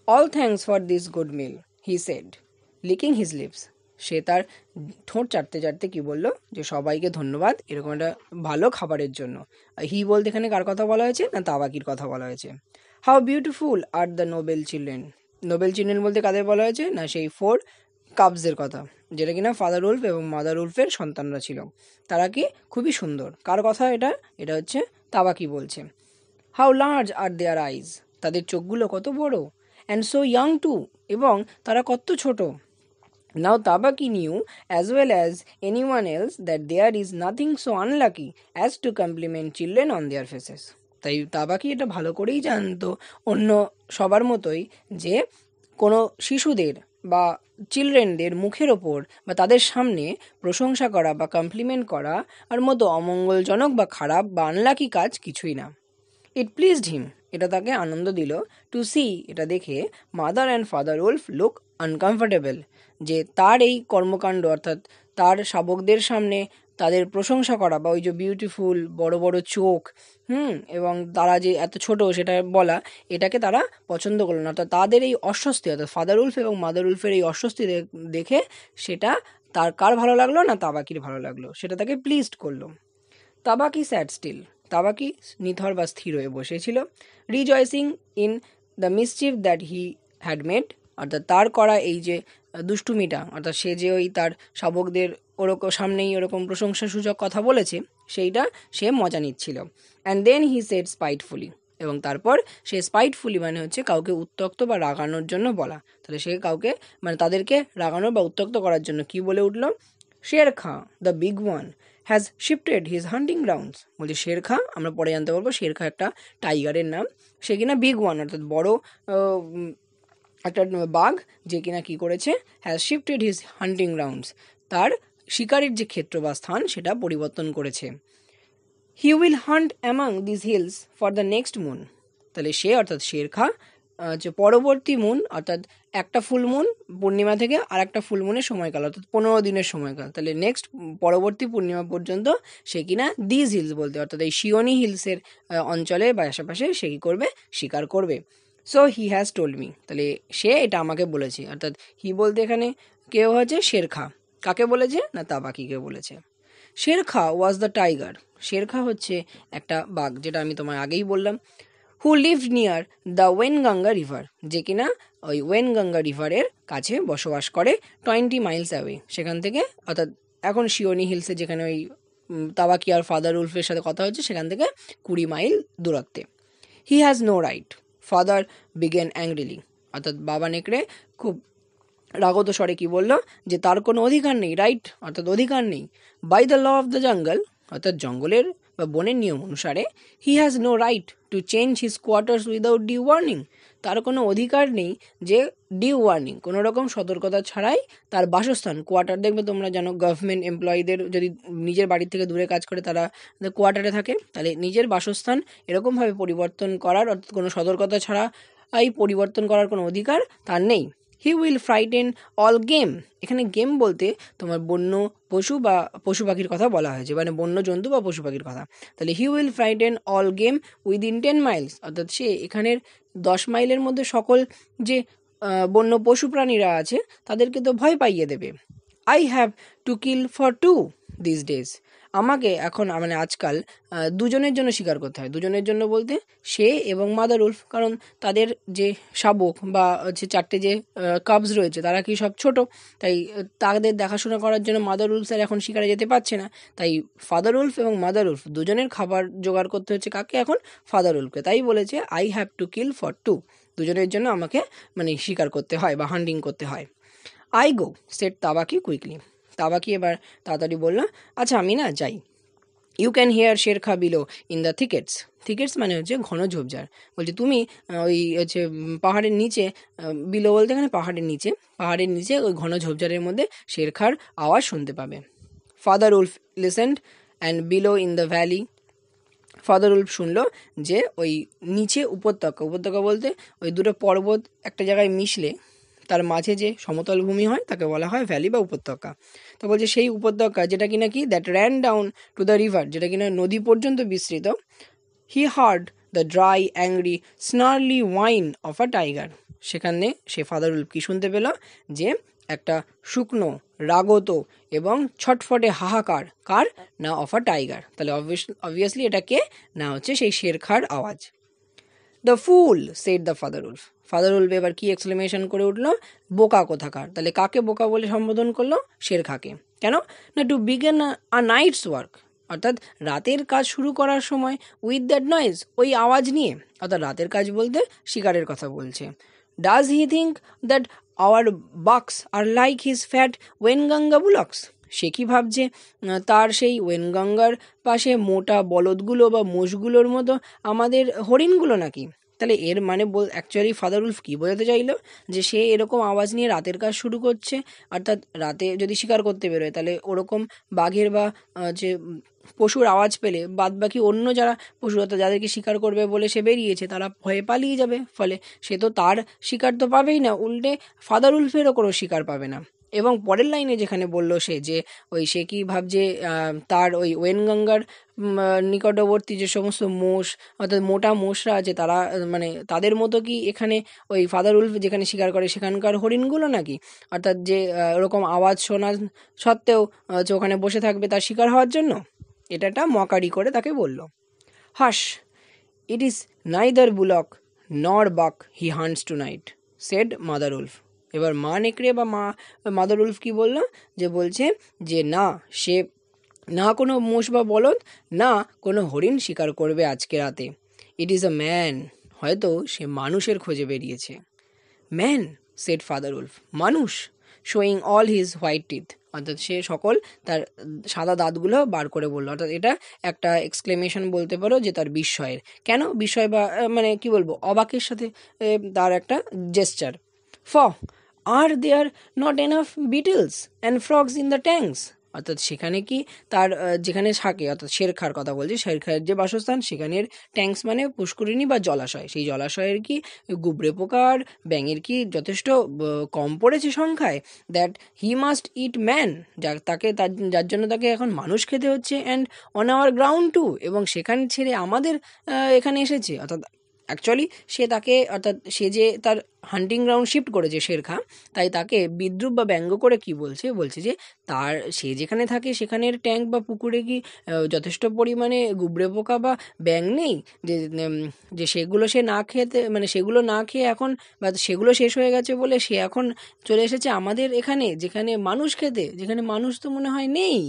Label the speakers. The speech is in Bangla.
Speaker 1: All thanks for this good meal, he said, licking his lips. সে তার ঠোঁট চাটতে চাটতে কি বলল, যে সবাইকে ধন্যবাদ এরকম একটা ভালো খাবারের জন্য। হি বলতে এখানে কার কথা বলা হয়েছে, না তাবাকির কথা বলা হয়েছে। How beautiful are the Nobel children. Nobel children বলতে কাদের বলা হয়েছে, না সেই 4 কাবসের কথা, যেটা কিনা ফাদার উলফ এবং মাদার উলফের সন্তানরা ছিল। তারা কি খুবই সুন্দর। কার কথা এটা, এটা হচ্ছে তাবাকি বলছে। হাউ লার্জ আর দেয়ার আইজ, তাদের চোখগুলো কত বড়। অ্যান্ড সো ইয়াং টু, এবং তারা কত ছোট। নাও তাবাকি new as well as anyone else that there is nothing so unlucky as to compliment children on their faces. তাই তাবাকি এটা ভালো করেই জানতো, অন্য সবার মতোই, যে কোনো শিশুদের বা চিলড্রেনদের মুখের ওপর বা তাদের সামনে প্রশংসা করা বা কমপ্লিমেন্ট করা আর মতো অমঙ্গলজনক বা খারাপ বা আনলাকি কাজ কিছুই না। ইট প্লিজড হিম, এটা তাকে আনন্দ দিল, টু সি, এটা দেখে, mother and father Wolf look uncomfortable, যে তার এই কর্মকাণ্ড অর্থাৎ তার শাবকদের সামনে তাদের প্রশংসা করা বা ওই যে বিউটিফুল বড় বড় চোখ, এবং তারা যে এত ছোট সেটা বলা, এটাকে তারা পছন্দ করলো না। অর্থাৎ তাদের এই অস্বস্তি, অর্থাৎ ফাদার উলফ এবং মাদার উলফের এই অস্বস্তি দেখে সেটা তার কার ভালো লাগলো, না তাবাকির ভালো লাগলো, সেটা তাকে প্লিজড করলো। তাবাকি স্যাট স্টিল, তাবাকি নিথর বা স্থির হয়ে বসেছিল। Rejoicing in the mischief that he had made, অর্থাৎ তার করা এই যে দুষ্টুমিটা, অর্থাৎ সে যে ওই তার শাবকদের ওরকম সামনেই ওরকম প্রশংসাসূচক কথা বলেছে, সেইটা সে মজা নিচ্ছিল। অ্যান্ড দেন হি সেড স্পাইটফুলি, এবং তারপর সে স্পাইটফুলি মানে হচ্ছে কাউকে উত্ত্যক্ত বা রাগানোর জন্য বলা। তাহলে সে কাউকে মানে তাদেরকে রাগানো বা উত্ত্যক্ত করার জন্য কি বলে উঠল, Shere Khan the big one has shifted his hunting grounds. বলছে শের খাঁ, আমরা পরে জানতে পারবো শের খাঁ একটা টাইগারের নাম, সে কিনা বিগ ওয়ান অর্থাৎ বড় একটা বাঘ, যে কিনা কি করেছে, has shifted his hunting grounds, তার শিকারের যে ক্ষেত্র বা স্থান সেটা পরিবর্তন করেছে। He will hunt among this hills for the next moon, তাহলে সে অর্থাৎ শের খাঁ যে পরবর্তী মুন অর্থাৎ একটা ফুল মুন পূর্ণিমা থেকে আর একটা ফুল মুনের সময়কাল অর্থাৎ 15 দিনের সময়কাল, তাহলে নেক্সট পরবর্তী পূর্ণিমা পর্যন্ত সে কিনা দিস হিলস বলতে অর্থাৎ এই শিওনি হিলসের অঞ্চলে বা আশেপাশে সে কী করবে, শিকার করবে। So he has told me, তাহলে সে এটা আমাকে বলেছে। অর্থাৎ হি বলতে এখানে কেউ হচ্ছে শের খাঁ, কাকে বলেছে, না তাবাকিকে বলেছে। Shere Khan was the tiger, Shere Khan হচ্ছে একটা বাঘ, যেটা আমি তোমায় আগেই বললাম। Who lived near the Waingunga river, যে কিনা ওই ওয়েনগাঙ্গা রিভারের কাছে বসবাস করে 20 মাইলস অ্যাওয়ে, সেখান থেকে অর্থাৎ এখন শিওনি হিলসে যেখানে ওই তাবাকি আর ফাদার উলফের সাথে কথা হচ্ছে সেখান থেকে 20 মাইল দূরত্বে। He has no right, father began angrily, অর্থাৎ বাবা নেকড়ে খুব রাগত স্বরে কি বলল, যে তার কোনো অধিকার নেই, রাইট অর্থাৎ অধিকার নেই। By the law of the jungle, অর্থাৎ জঙ্গলের বা বনের নিয়ম অনুসারে, he has no right to change his quarters without due warning, তার কোনো অধিকার নেই যে ডিউ ওয়ার্নিং কোনো রকম সতর্কতা ছাড়াই তার বাসস্থান কোয়ার্টার, দেখবে তোমরা জানো গভর্নমেন্ট এমপ্লয়ীদের যদি নিজের বাড়ির থেকে দূরে কাজ করে তারা কোয়ার্টারে থাকে, তাহলে নিজের বাসস্থান এরকমভাবে পরিবর্তন করার অর্থাৎ কোনো সতর্কতা ছাড়া এই পরিবর্তন করার কোনো অধিকার তার নেই। He will frighten all game, এখানে গেম বলতে তোমার বন্য পশু বা পশু পাখির কথা বলা হয়েছে, মানে বন্য জন্তু বা পশু পাখির কথা। তাহলে he will frighten all game within 10 Miles, অর্থাৎ সে এখানের 10 মাইলের মধ্যে সকল যে বন্য পশু প্রাণীরা আছে তাদেরকে তো ভয় পাইয়ে দেবে। I have to kill for 2 this days, আমাকে এখন মানে আজকাল দুজনের জন্য শিকার করতে হয়। দুজনের জন্য বলতে সে এবং মাদার উলফ, কারণ তাদের যে শাবক বা হচ্ছে 4টে যে কাবস রয়েছে তারা কি সব ছোট, তাই তাদের দেখাশোনা করার জন্য মাদার উলফ স্যার এখন শিকারে যেতে পারছে না, তাই ফাদার উলফ এবং মাদার উলফ দুজনের খাবার জোগাড় করতে হচ্ছে কাকে, এখন ফাদার উলফকে। তাই বলেছে I have to kill for 2, দুজনের জন্য আমাকে মানে শিকার করতে হয় বা হান্টিং করতে হয়। আই গো সেট তাবাকি কুইকলি, তাবাকি এবার তাড়াতাড়ি বলল, আচ্ছা আমি না যাই। ইউ ক্যান হেয়ার শের খা বিলো ইন দ্য থিকেটস, থিকেটস মানে হচ্ছে ঘন ঝোপঝাড়, বলছে তুমি ওই হচ্ছে পাহাড়ের নিচে, বিলো বলতে এখানে পাহাড়ের নিচে ওই ঘন ঝোপঝাড়ের মধ্যে শের খার আওয়াজ শুনতে পাবে। Father Wolf listened and below in the valley, father Wolf শুনলো যে ওই নিচে উপত্যকা বলতে ওই দুটো পর্বত একটা জায়গায় মিশলে তার মাঝে যে সমতল ভূমি হয় তাকে বলা হয় ভ্যালি বা উপত্যকা। তো বলছে সেই উপত্যকা যেটা কিনা কি that ran down to the river, যেটা কিনা নদী পর্যন্ত বিস্তৃত। He heard the dry angry snarly whine of a tiger. সেখানে সে ফাদার উল্ফ কি শুনতে পেল, যে একটা শুকনো রাগত এবং ছটফটে হাহাকার, কার না, অফ আ টাইগার। তাহলে অবভিয়াসলি এটা কে না, হচ্ছে সেই শেরখার আওয়াজ। The full said the father Wolf. Father Wolf এবার কি এক্সক্লেমেশন করে উঠলো, বোকা কোথাকার। তাহলে কাকে বোকা বলে সম্বোধন করলো, শেরখাকে। কেন না, to begin a night's work, অর্থাৎ রাতের কাজ শুরু করার সময়, উইথ দ্যাট নয়েজ, ওই আওয়াজ নিয়ে, অর্থাৎ রাতের কাজ বলতে শিকারের কথা বলছে। Does he think that our বাক্স আর লাইক হিজ ফ্যাট ওয়েনগাঙ্গা বুলক্স। সে কি ভাবছে, তার সেই ওয়েনগঙ্গার পাশে মোটা বলদগুলো বা মোষগুলোর মতো আমাদের হরিণগুলো নাকি। তাহলে এর মানে অ্যাকচুয়ালি ফাদার উলফ কী বোঝাতে চাইলো, যে সে এরকম আওয়াজ নিয়ে রাতের কাজ শুরু করছে, অর্থাৎ রাতে যদি শিকার করতে বেরোয় তাহলে ওরকম বাঘের বা যে পশুর আওয়াজ পেলে বাদবাকি অন্য যারা পশু, অর্থাৎ যাদেরকে শিকার করবে বলে সে বেরিয়েছে, তারা ভয়ে পালিয়ে যাবে। ফলে সে তো তার শিকার তো পাবেই না, উল্টে ফাদার উলফেরও কোনো শিকার পাবে না। এবং পরের লাইনে যেখানে বললো সে, যে সে কি ভাবছে, তার ওই ওয়েনগঙ্গার নিকটবর্তী যে সমস্ত মোষ, অর্থাৎ মোটা মোষরা আছে, তারা মানে তাদের মতো কি এখানে ওই ফাদার উলফ যেখানে শিকার করে সেখানকার হরিণগুলো নাকি, অর্থাৎ যে ওরকম আওয়াজ শোনা সত্ত্বেও যে ওখানে বসে থাকবে তার শিকার হওয়ার জন্য। এটা একটা মকারি করে তাকে বলল। Hush, it is neither bullock nor buck he hunts tonight, said Mother Wolf. এবার মা নেকড়ে বা মাদার উলফ কি বলল, যে বলছে যে না, সে না কোনো মোষ বা বলদ, না কোনো হরিণ শিকার করবে আজকে রাতে। ইট ইজ আ ম্যান, হয়তো সে মানুষের খোঁজে বেরিয়েছে। ম্যান, সেড ফাদার উলফ, মানুষ, showing all his white teeth, অর্থাৎ সে সকল তার সাদা দাঁতগুলো বার করে বললো। অর্থাৎ এটা একটা এক্সক্লেমেশন বলতে পারো, যে তার বিস্ময়ের। কেন বিস্ময়, বা মানে কি বলবো, অবাকের সাথে তার একটা জেস্চার। আর there not enough beetles and frogs in the tanks, অর্থাৎ সেখানে কি তার যেখানে থাকে, অর্থাৎ শেরখার কথা বলছি, শেরখার যে বাসস্থান, সেখানের ট্যাঙ্কস মানে পুষ্করিণী বা জলাশয়, সেই জলাশয়ের কি গুবরে পোকার ব্যাঙের কি যথেষ্ট কম পড়েছে সংখ্যায়, that he must eat man, যার জন্য তাকে এখন মানুষ খেতে হচ্ছে, and on our ground too, এবং সেখান ছেড়ে আমাদের এখানে এসেছে। অর্থাৎ অ্যাকচুয়ালি অর্থাৎ সে যে তার হান্টিং গ্রাউন্ড শিফট করেছে শেরখা, তাই তাকে বিদ্রুপ বা ব্যঙ্গ করে কি বলছে যে সে যেখানে থাকে সেখানের ট্যাঙ্ক বা পুকুরে কি যথেষ্ট পরিমাণে গুবরে পোকা বা ব্যাঙ নেই, যে সেগুলো সে না খেতে, মানে সেগুলো না খেয়ে এখন, বা সেগুলো শেষ হয়ে গেছে বলে সে এখন চলে এসেছে আমাদের এখানে, যেখানে মানুষ খেতে, যেখানে মানুষ তো মনে হয় নেই।